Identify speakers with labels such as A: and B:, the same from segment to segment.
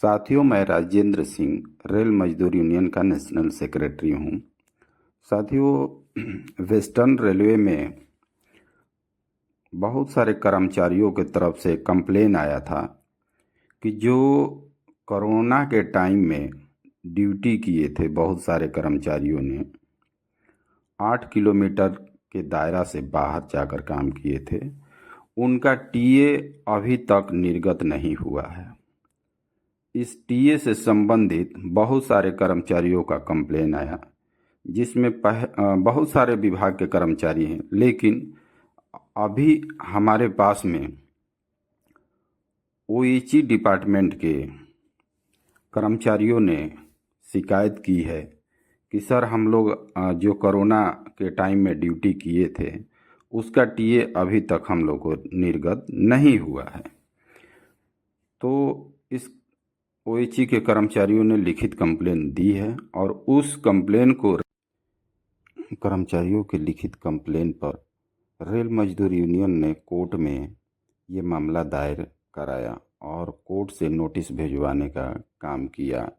A: साथियों, मैं राजेंद्र सिंह रेल मजदूर यूनियन का नेशनल सेक्रेटरी हूँ। साथियों, वेस्टर्न रेलवे में बहुत सारे कर्मचारियों की तरफ से कंप्लेन आया था कि जो कोरोना के टाइम में ड्यूटी किए थे, बहुत सारे कर्मचारियों ने 8 किलोमीटर के दायरा से बाहर जाकर काम किए थे, उनका टीए अभी तक निर्गत नहीं हुआ है। इस टीए से संबंधित बहुत सारे कर्मचारियों का कंप्लेन आया, जिसमें बहुत सारे विभाग के कर्मचारी हैं, लेकिन अभी हमारे पास में ओएचई डिपार्टमेंट के कर्मचारियों ने शिकायत की है कि सर, हम लोग जो कोरोना के टाइम में ड्यूटी किए थे उसका टीए अभी तक हम लोग को निर्गत नहीं हुआ है। तो इस ओएचई के कर्मचारियों ने लिखित कंप्लेन दी है और उस कंप्लेन को कर्मचारियों के लिखित कंप्लेन पर रेल मजदूर यूनियन ने कोर्ट में ये मामला दायर कराया और कोर्ट से नोटिस भिजवाने का काम किया।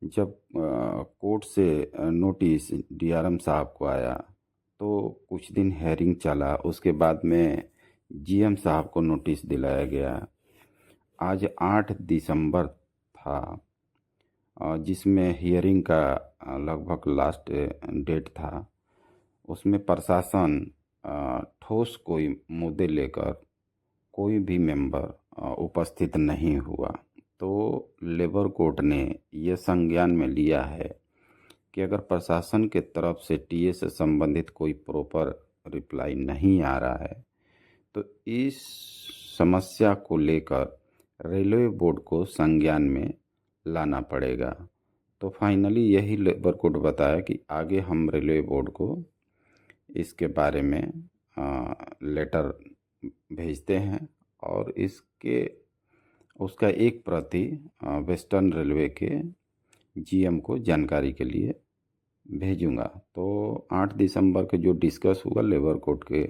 A: जब कोर्ट से नोटिस डीआरएम साहब को आया तो कुछ दिन हेयरिंग चला, उसके बाद में जीएम साहब को नोटिस दिलाया गया। आज 8 दिसंबर था, जिसमें हियरिंग का लगभग लास्ट डेट था। उसमें प्रशासन ठोस कोई मुद्दे लेकर कोई भी मेंबर उपस्थित नहीं हुआ। तो लेबर कोर्ट ने यह संज्ञान में लिया है कि अगर प्रशासन के तरफ से टीए से संबंधित कोई प्रॉपर रिप्लाई नहीं आ रहा है तो इस समस्या को लेकर रेलवे बोर्ड को संज्ञान में लाना पड़ेगा। तो फाइनली यही लेबर कोर्ट बताया कि आगे हम रेलवे बोर्ड को इसके बारे में लेटर भेजते हैं और उसका एक प्रति वेस्टर्न रेलवे के जीएम को जानकारी के लिए भेजूंगा। तो 8 दिसंबर के जो डिस्कस हुआ लेबर कोर्ट के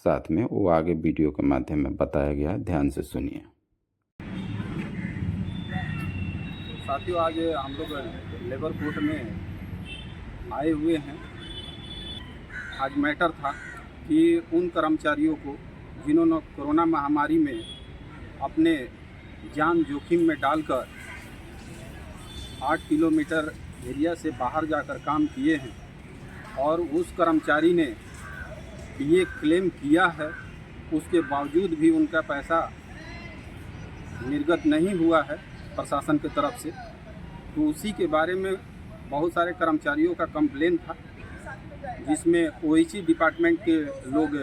A: साथ में, वो आगे वीडियो के माध्यम में बताया गया है, ध्यान से सुनिए।
B: साथियों, आज हम लोग लेबर कोर्ट में आए हुए हैं। आज मैटर था कि उन कर्मचारियों को जिन्होंने कोरोना महामारी में अपने जान जोखिम में डालकर 8 किलोमीटर एरिया से बाहर जाकर काम किए हैं और उस कर्मचारी ने ये क्लेम किया है, उसके बावजूद भी उनका पैसा निर्गत नहीं हुआ है प्रशासन की तरफ से। तो उसी के बारे में बहुत सारे कर्मचारियों का कंप्लेन था, जिसमें ओएचई डिपार्टमेंट के लोग,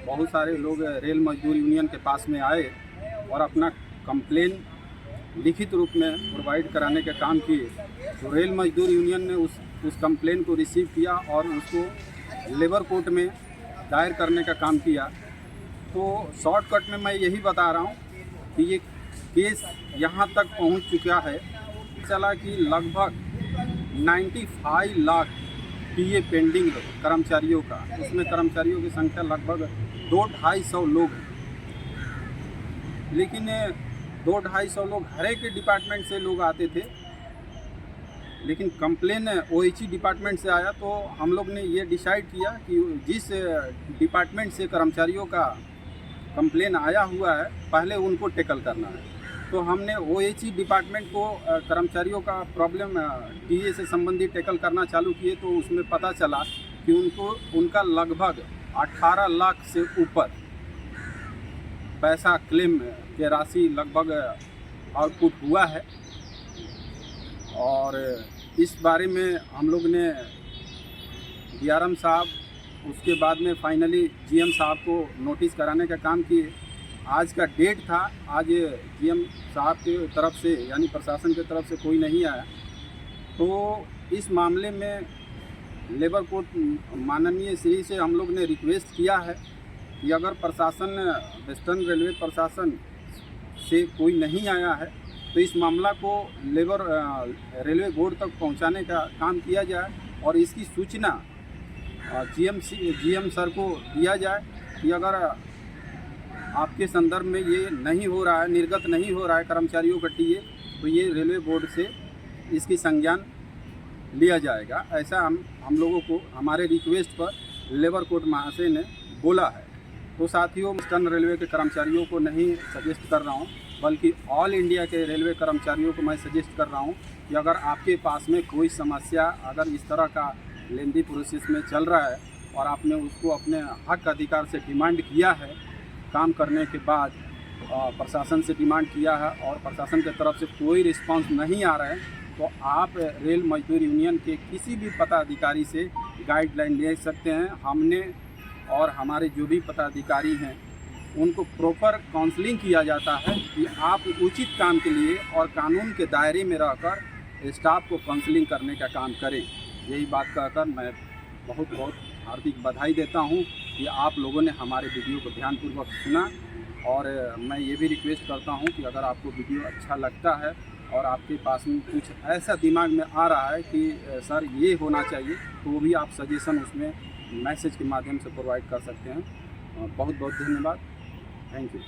B: बहुत सारे लोग रेल मजदूर यूनियन के पास में आए और अपना कंप्लेन लिखित रूप में प्रोवाइड कराने का काम किए। तो रेल मजदूर यूनियन ने उस कंप्लेन को रिसीव किया और उसको लेबर कोर्ट में दायर करने का काम किया। तो शॉर्टकट में मैं यही बता रहा हूँ कि ये केस यहाँ तक पहुँच चुका है, चला कि लगभग 95 लाख टीए पेंडिंग है कर्मचारियों का। उसमें कर्मचारियों की संख्या लगभग 200-250 लोग हैं, लेकिन 200-250 लोग हर एक डिपार्टमेंट से लोग आते थे, लेकिन कंप्लेन ओएचई डिपार्टमेंट से आया। तो हम लोग ने ये डिसाइड किया कि जिस डिपार्टमेंट से कर्मचारियों का कंप्लेन आया हुआ है, पहले उनको टैकल करना है। तो हमने ओएचई डिपार्टमेंट को कर्मचारियों का प्रॉब्लम टीए से संबंधित टैकल करना चालू किए। तो उसमें पता चला कि उनका लगभग 18 लाख से ऊपर पैसा क्लेम के राशि लगभग आउटपुट हुआ है। और इस बारे में हम लोग ने डीआरएम साहब, उसके बाद में फाइनली जीएम साहब को नोटिस कराने का काम किए। आज का डेट था, आज जीएम साहब की तरफ से यानी प्रशासन की तरफ से कोई नहीं आया। तो इस मामले में लेबर कोर्ट माननीय श्री से हम लोग ने रिक्वेस्ट किया है कि अगर प्रशासन, वेस्टर्न रेलवे प्रशासन से कोई नहीं आया है तो इस मामला को रेलवे बोर्ड तक पहुंचाने का काम किया जाए और इसकी सूचना जीएम सर को दिया जाए कि अगर आपके संदर्भ में ये नहीं हो रहा है, निर्गत नहीं हो रहा है कर्मचारियों का टीए, तो ये रेलवे बोर्ड से इसकी संज्ञान लिया जाएगा, ऐसा हम लोगों को हमारे रिक्वेस्ट पर लेबर कोर्ट महाशय ने बोला है। तो साथियों, ईस्टर्न रेलवे के कर्मचारियों को नहीं सजेस्ट कर रहा हूँ, बल्कि ऑल इंडिया के रेलवे कर्मचारियों को मैं सजेस्ट कर रहा हूँ कि अगर आपके पास में कोई समस्या अगर इस तरह का लेंदी प्रोसेस में चल रहा है और आपने उसको अपने हक अधिकार से डिमांड किया है, काम करने के बाद प्रशासन से डिमांड किया है और प्रशासन की तरफ से कोई रिस्पांस नहीं आ रहा है, तो आप रेल मजदूर यूनियन के किसी भी पदाधिकारी से गाइडलाइन ले सकते हैं। हमने और हमारे जो भी पदाधिकारी हैं उनको प्रॉपर काउंसलिंग किया जाता है कि आप उचित काम के लिए और कानून के दायरे में रहकर स्टाफ को काउंसलिंग करने का काम करें। यही बात कहकर मैं बहुत बहुत हार्दिक बधाई देता हूं कि आप लोगों ने हमारे वीडियो को ध्यानपूर्वक सुना, और मैं ये भी रिक्वेस्ट करता हूं कि अगर आपको वीडियो अच्छा लगता है और आपके पास में कुछ ऐसा दिमाग में आ रहा है कि सर ये होना चाहिए, तो वो भी आप सजेशन उसमें मैसेज के माध्यम से प्रोवाइड कर सकते हैं। बहुत बहुत धन्यवाद। Thank you.